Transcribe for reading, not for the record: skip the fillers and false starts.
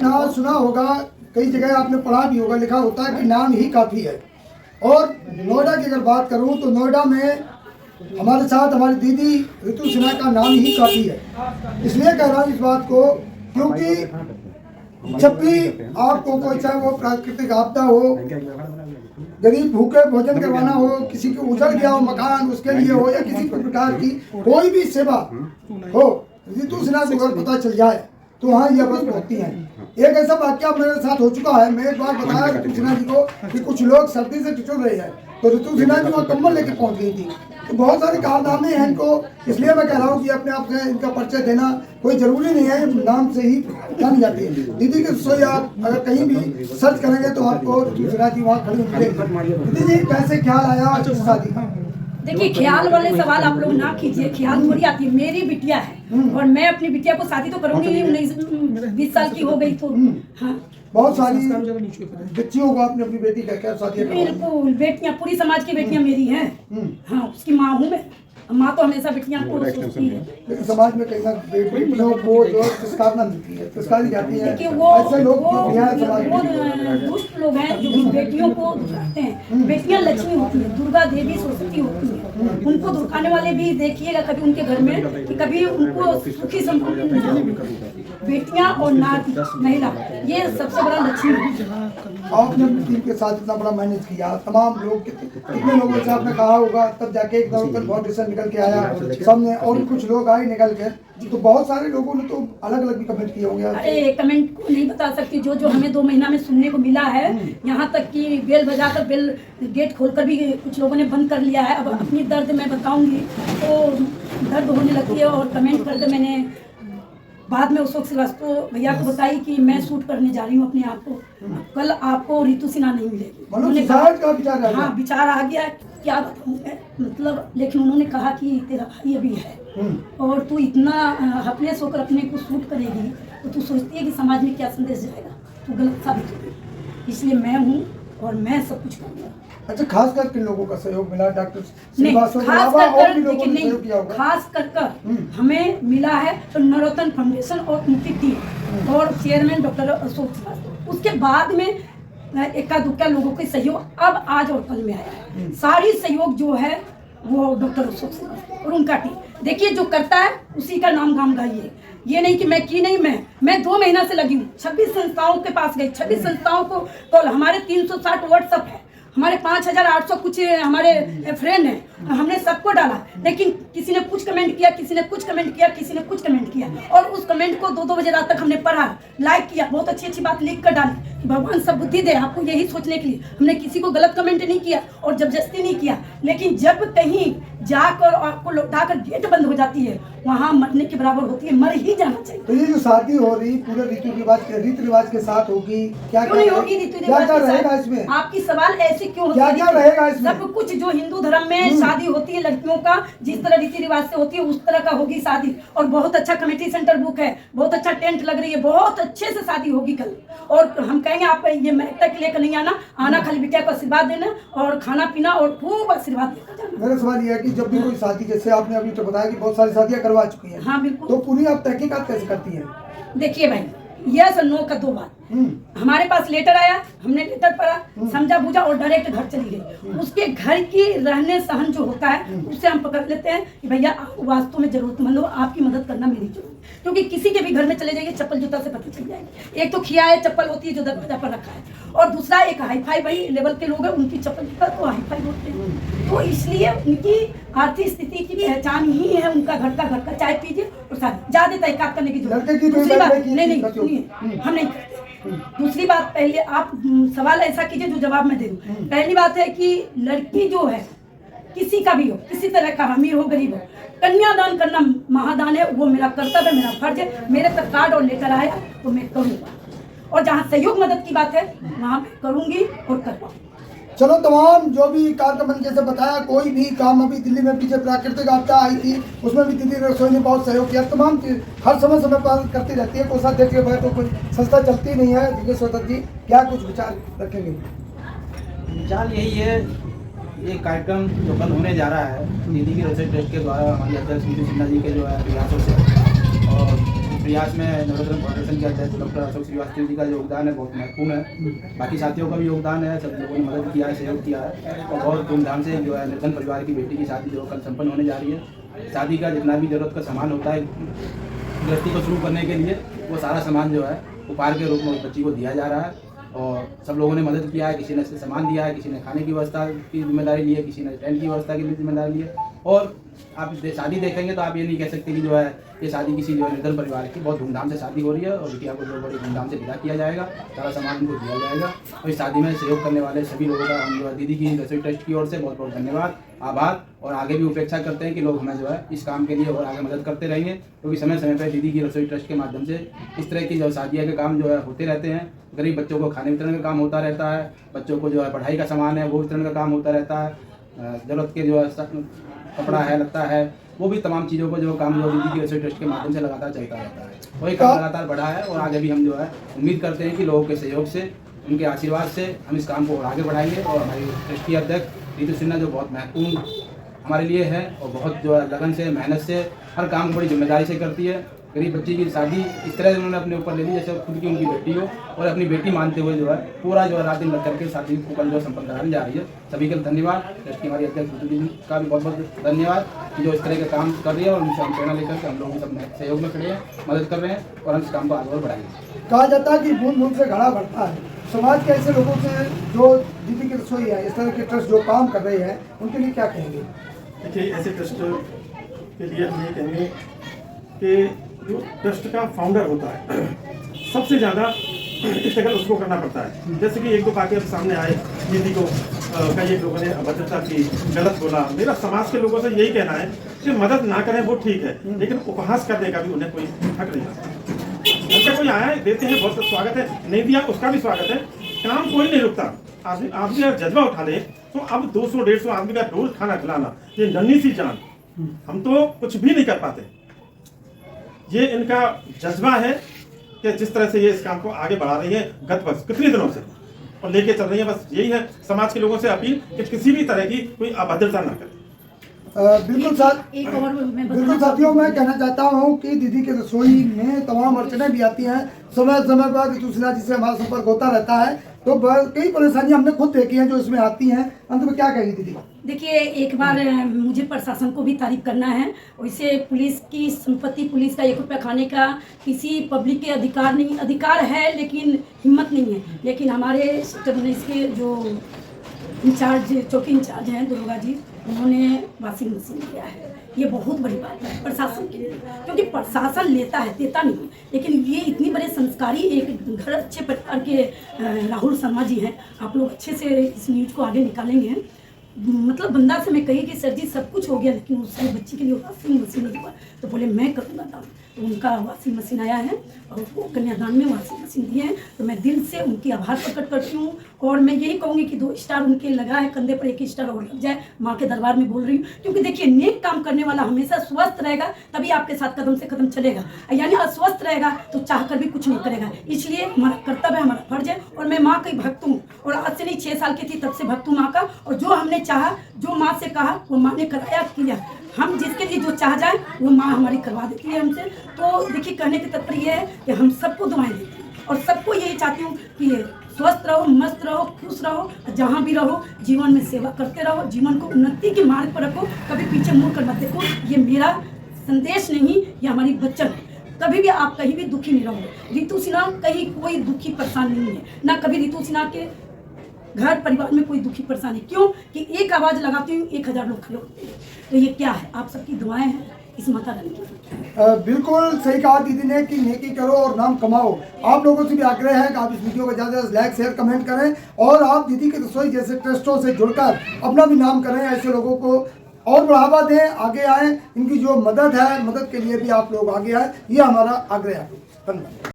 नाम सुना होगा, कई जगह आपने पढ़ा भी होगा, लिखा होता है कि नाम ही काफ़ी है। और नोएडा की अगर बात करूं तो नोएडा में हमारे साथ हमारी दीदी ऋतु सिन्हा का नाम ही काफ़ी है। इसलिए कह रहा हूँ इस बात को, क्योंकि जब भी आपको कोई, चाहे वो प्राकृतिक आपदा हो, गरीब भूखे भोजन करवाना हो, किसी को उजड़ गया हो मकान, उसके लिए हो, या किसी प्रकार की कोई भी सेवा हो, ऋतु सिन्हा को अगर पता चल जाए तो वहाँ ये बस पहुँचती हैं। एक ऐसा वाक्य मेरे साथ हो चुका है। मैं एक बार बताया ऋतु सिन्हा जी को कि कुछ लोग सर्दी से ठिठुर रहे हैं, तो ऋतु सिन्हा जी वहाँ कम्बल लेके पहुँच गई थी। तो बहुत सारे कारनामे हैं इनको, इसलिए मैं कह रहा हूँ कि अपने आप से इनका परिचय देना कोई ज़रूरी नहीं है, नाम से ही जानी जाती है। दीदी की रसोई आप अगर कहीं भी सर्च करेंगे तो आपको ऋतु सिन्हा जी वहाँ खड़ी मिलेगी। दीदी कैसे ख्याल आया शादी का? देखिए, ख्याल वाले सवाल आप लोग ना कीजिए, ख्याल थोड़ी आती है। मेरी बिटिया है और मैं अपनी बिटिया को शादी तो करूंगी ही, 19-20 साल की हो गई तो। हाँ, बहुत सारी बच्चियों को आपने अपनी बेटी कहकर शादी करवाई। बिल्कुल, बेटियां पूरी समाज की बेटियां मेरी हैं। हाँ, उसकी माँ हूँ मैं। माँ तो हमेशा बेटियां को सोचती है। लेकिन समाज में कई ना बेटियों को जो तिरस्कार मिलती है, तिरस्कारी जाती है। देखिए, ऐसे लोग वो दुष्ट लोग हैं जो बेटियों को दुखाते हैं। बेटियां लक्ष्मी होती है, दुर्गा देवी सरस्वती होती है। उनको दुखाने वाले भी देखिएगा कभी उनके घर में कि कभी उनको सुखी संपन्न। बेटियां और नारी महिला ये सबसे बड़ा लक्ष्मी है। आपने अपनी टीम के साथ इतना बड़ा मैनेज किया, तमाम लोग कितने लोगों से आपने कहा होगा, तब जाके एक नरोत्तम फाउंडेशन निकल के आया सामने, और भी कुछ लोग आए निकल के, तो बहुत सारे लोगों ने तो अलग अलग भी कमेंट किए होंगे। अरे कमेंट को नहीं बता सकती, जो जो हमें 2 महीना में सुनने को मिला है। यहाँ तक कि बेल बजाकर, बेल गेट खोलकर भी कुछ लोगों ने बंद कर लिया है। अब अपनी दर्द मैं बताऊंगी तो दर्द होने लगती है। और कमेंट करके मैंने बाद में अशोक श्रीवास्तव भैया को बताई कि मैं शूट करने जा रही हूँ अपने आप को, कल आपको ऋतु सिन्हा नहीं मिलेगी। उन्होंने कहा, हाँ, विचार आ गया, क्या बताऊँ मैं, मतलब। लेकिन उन्होंने कहा कि तेरा भाई अभी है और तू इतना हपलेस होकर अपने को शूट करेगी तो तू सोचती है कि समाज में क्या संदेश जाएगा, तू गलत साबित होगी। इसलिए मैं हूँ और मैं सब कुछ करूँगा। अच्छा, खास कर किन लोगों का सहयोग मिला? डॉक्टर नहीं, खास कर हमें मिला है तो नरोत्तम फाउंडेशन और उनकी टीम और चेयरमैन डॉक्टर अशोक श्रीवास्तव। उसके बाद में इक्का दुक्का लोगों के सहयोग अब आज और कल में आया है। सारी सहयोग जो है वो डॉक्टर अशोक श्रीवास्तव और उनका टीम। देखिए, जो करता है उसी का नाम गाम गाइए। ये नहीं कि मैं की नहीं, मैं 2 महीना से लगी हूँ। 26 संस्थाओं के पास गई, 26 संस्थाओं को तो हमारे 360 व्हाट्सएप है, हमारे 5800 कुछ हमारे फ्रेंड हैं, हमने सबको डाला। लेकिन किसी ने कुछ कमेंट किया, किसी ने कुछ कमेंट किया, किसी ने कुछ कमेंट किया, और उस कमेंट को 2-2 बजे रात तक हमने पढ़ा, लाइक किया, बहुत अच्छी अच्छी बात लिख कर डाली कि भगवान सब बुद्धि दे आपको यही सोचने के लिए। हमने किसी को गलत कमेंट नहीं किया और जबरदस्ती नहीं किया। लेकिन जब कहीं जाकर आपको लौटाकर गेट बंद हो जाती है, वहाँ मरने के बराबर होती है, मर ही जाना चाहिए। तो ये जो शादी हो रही पूरे रीति रिवाज के साथ होगी, क्या नहीं होगी रीति रिवाज रहेगा इसमें? आपकी सवाल ऐसी क्यों होती है? क्या रहेगा इसमें? सब कुछ जो हिंदू धर्म में शादी होती है लड़कियों का, जिस तरह रीति रिवाज से होती है उस तरह का होगी शादी। और बहुत अच्छा कमेटी सेंटर बुक है, बहुत अच्छा टेंट लग रही है, बहुत अच्छे से शादी होगी कल। और हम कहेंगे आप ये महक तक लेकर नहीं आना खाली बिटिया को आशीर्वाद देना और खाना पीना और खूब आशीर्वाद देना जाना। मेरा सवाल ये है कि जब भी कोई शादी, जैसे आपने अभी तो बताया कि बहुत सारी शादियां करवा चुकी हैं, हाँ बिल्कुल, तो पूरी आप तहकीकात कैसे करती हैं? देखिए भाई, यस और नो का 2 बात। हमारे पास लेटर आया, हमने लेटर पढ़ा, समझा बूझा और डायरेक्ट घर चली गई। उसके घर की रहने सहन जो होता है उससे हम पकड़ लेते हैं कि भैया आप वास्तव में जरूरतमंद हो, आपकी मदद करना मेरी जरूरत। क्योंकि किसी के भी घर में चले जाइए, चप्पल जूता से पता चल जाएगी। एक तो खियाए चप्पल होती है जो दरवाजा पर रखा है, और दूसरा एक हाई फाई भाई लेवल के लोग हैं, उनकी चप्पल जूता तो हाई फाई होते हैं। तो इसलिए उनकी आर्थिक स्थिति की पहचान ही है उनका घर का चाय पीजिए और शादी। ज्यादा तहकीकात करने की जरूरत दूसरी बात नहीं, सुनिए, हम नहीं करते। दूसरी बात, पहले आप सवाल ऐसा कीजिए जो जवाब मैं दे दूं। पहली बात है कि लड़की जो है किसी का भी हो, किसी तरह का, अमीर हो गरीब हो, कन्यादान करना महादान है। वो मेरा कर्तव्य है, मेरा फर्ज है। मेरे तक कार्ड और लेकर आया तो मैं करूँगा, और जहाँ सहयोग मदद की बात है वहाँ मैं करूँगी और कर पाऊँगी। चलो, तमाम जो भी कार्यक्रम जैसे बताया, कोई भी काम अभी दिल्ली में पीछे प्राकृतिक आपदा आई थी, उसमें भी दीदी रसोई ने बहुत सहयोग किया। तमाम चीज हर समय पर करती रहती है। कोषाध्यक्ष के बाद तो कोई संस्था चलती नहीं है। दिग्गज स्वतंत्र जी, क्या कुछ विचार रखेंगे? विचार यही है, ये कार्यक्रम जो कल होने जा रहा है दीदी की रसोई ट्रस्ट के द्वारा, हमारी अध्यक्ष ऋतु सिन्हा जी के जो है प्रयासों से, और प्रयास में नवरत्न फाउंडेशन के अध्यक्ष डॉक्टर अशोक श्रीवास्तव जी का योगदान है, बहुत महत्वपूर्ण है। बाकी साथियों का भी योगदान है, सब लोगों ने मदद किया है, सहयोग किया है और बहुत धूमधाम से जो है निर्धन परिवार की बेटी की शादी जो कल संपन्न होने जा रही है। शादी का जितना भी जरूरत का सामान होता है गृहस्थी को शुरू करने के लिए, वो सारा सामान जो है उपहार के रूप में उस बच्ची को दिया जा रहा है और सब लोगों ने मदद किया है। किसी ने सामान दिया है, किसी ने खाने की व्यवस्था की जिम्मेदारी ली है, किसी ने टेंट की व्यवस्था की जिम्मेदारी ली है। और आप शादी देखेंगे तो आप ये नहीं कह सकते कि जो है ये शादी किसी जो है निर्धन परिवार की, बहुत धूमधाम से शादी हो रही है और बिटिया को जो बड़ी धूमधाम से विदा किया जाएगा, सारा सामान उनको दिया जाएगा। और इस शादी में सहयोग करने वाले सभी लोगों का हम जो है दीदी की रसोई ट्रस्ट की ओर से बहुत बहुत धन्यवाद, आभार और आगे भी अपेक्षा करते हैं कि लोग हमें जो है इस काम के लिए और आगे मदद करते रहेंगे, क्योंकि समय समय पर दीदी की रसोई ट्रस्ट के माध्यम से इस तरह की जो शादियाँ के काम जो है होते रहते हैं। गरीब बच्चों को खाने वितरण का काम होता रहता है, बच्चों को जो है पढ़ाई का सामान है वो वितरण का काम होता रहता है, ज़रूरत के जो है कपड़ा है, लगता है, वो भी तमाम चीज़ों को जो काम जो दीदी की रसोई ट्रस्ट के माध्यम से लगातार चलता रहता है। वही काम लगातार बढ़ा है और आगे भी हम जो है उम्मीद करते हैं कि लोगों के सहयोग से, उनके आशीर्वाद से हम इस काम को और आगे बढ़ाएंगे। और हमारी ट्रस्ट की अध्यक्ष रितु सिन्हा जो बहुत महत्वपूर्ण हमारे लिए है और बहुत जो है लगन से, मेहनत से हर काम को बड़ी जिम्मेदारी से करती है। गरीब बच्ची की शादी इस तरह से उन्होंने अपने ऊपर ले ली जैसे खुद की उनकी बेटी हो और अपनी बेटी मानते हुए जो है पूरा जो है रात दिन लग करके शादी को कल जो संपन्न कराने जा रही है। सभी के धन्यवाद। ट्रस्ट की हमारी अध्यक्ष रितु जी का भी बहुत बहुत धन्यवाद कि जो इस तरह के काम कर रही है और उनसे हम प्रेरणा लेकर के हम लोग सब सहयोग में खड़े हैं, मदद कर रहे हैं और हम इस काम को आगे और बढ़ाएंगे। कहा जाता है कि बूंद बूंद से घड़ा भरता है। समाज के ऐसे लोगों से जो दीदी की रसोई है, इस तरह के ट्रस्ट जो काम कर रहे हैं, उनके लिए क्या कहेंगे? देखिए, ऐसे ट्रस्ट के लिए हम ये कहेंगे कि जो ट्रस्ट का फाउंडर होता है सबसे ज़्यादा स्ट्रगल उसको करना पड़ता है। जैसे कि एक दो बातें अब सामने आए, दीदी को कई लोगों ने अभद्रता की, गलत बोला। मेरा समाज के लोगों से यही कहना है कि मदद ना करें वो ठीक है, लेकिन उपहास करने का भी उन्हें कोई हक नहीं आता। घर कोई आया है, देते हैं, बहुत स्वागत है, नहीं दिया उसका भी स्वागत है, काम कोई नहीं रुकता। आदमी अगर जज्बा उठा ले तो अब 200-150 आदमी का रोज खाना खिलाना, ये नन्ही सी जान, हम तो कुछ भी नहीं कर पाते। ये इनका जज्बा है कि जिस तरह से ये इस काम को आगे बढ़ा रही है गत वर्ष कितने दिनों से और लेके चल रही है। बस यही है समाज के लोगों से अपील कि किसी भी तरह की कोई अभद्रता ना करे। बिल्कुल साथियों, मैं कहना चाहता हूँ कि दीदी के रसोई में तमाम अड़चने भी आती हैं। समय समय पर रितु सिन्हा जी से हमारा संपर्क होता रहता है, तो कई परेशानियां हमने खुद देखी हैं जो इसमें आती हैं। अंत में क्या कहेगी दीदी? देखिए, एक बार मुझे प्रशासन को भी तारीफ करना है। वैसे पुलिस की संपत्ति, पुलिस का 1 रुपया खाने का किसी पब्लिक के अधिकार नहीं, अधिकार है लेकिन हिम्मत नहीं है। लेकिन हमारे सेक्टर 19 के जो इंचार्ज, चौकी इंचार्ज हैं दुर्गा जी, उन्होंने वॉशिंग मशीन दिया है। ये बहुत बड़ी बात है प्रशासन के लिए, क्योंकि प्रशासन लेता है, देता नहीं। लेकिन ये इतनी बड़े संस्कारी एक घर अच्छे परिवार के राहुल शर्मा जी हैं, आप लोग अच्छे से इस न्यूज़ को आगे निकालेंगे। मतलब बंदा से मैं कही कि सर जी सब कुछ हो गया लेकिन उसकी बच्ची के लिए वॉशिंग मशीन नहीं हुआ, तो बोले मैं करूँगा दान। तो उनका वॉशिंग मशीन आया है और उसको कन्यादान में वॉशिंग मशीन दिए हैं। तो मैं दिल से उनकी आभार प्रकट करती हूँ और मैं यही कहूँगी कि 2 स्टार उनके लगा है, कंधे पर 1 स्टार और लग जाए। माँ के दरबार में बोल रही हूँ, क्योंकि देखिए नेक काम करने वाला हमेशा स्वस्थ रहेगा, तभी आपके साथ कदम से कदम चलेगा। यानी अस्वस्थ रहेगा तो चाह कर भी कुछ नहीं करेगा। इसलिए हमारा कर्तव्य है, हमारा फर्ज है। और मैं माँ की भक्त हूँ और आज से नहीं 6 साल की थी तब से भक्त हूँ माँ का। और जो हमने चाहा, जो माँ से कहा, वो माँ ने कराया, किया। हम जिसके लिए जो चाह जाए वो माँ हमारी करवा देती है हमसे। तो देखिए, कहने की तात्पर्य ये है कि हम सबको दुआएं देते हैं और सबको यही चाहती हूँ कि स्वस्थ रहो, मस्त रहो, खुश रहो, जहाँ भी रहो जीवन में सेवा करते रहो, जीवन को उन्नति के मार्ग पर रखो, कभी पीछे मुड़ कर मत देखो। ये मेरा संदेश नहीं, ये हमारी वचन है। कभी भी आप कहीं भी दुखी नहीं रहोगे। रितु सिन्हा कहीं कोई दुखी परेशान नहीं है, ना कभी रितु सिन्हा के घर परिवार में कोई दुखी परेशानी। क्यों कि एक आवाज़ लगाती हूँ 1000 लोग खड़े होते हैं। तो ये क्या है, आप सबकी दुआएं हैं इस माता रानी की। बिल्कुल सही कहा दीदी ने कि नेकी करो और नाम कमाओ। आप लोगों से भी आग्रह है कि आप इस वीडियो को ज़्यादा से लाइक, शेयर, कमेंट करें और आप दीदी की रसोई जैसे ट्रस्टों से जुड़कर अपना भी नाम करें। ऐसे लोगों को और बढ़ावा दें, आगे आएँ। इनकी जो मदद है, मदद के लिए भी आप लोग आगे आए, ये हमारा आग्रह है। धन्यवाद।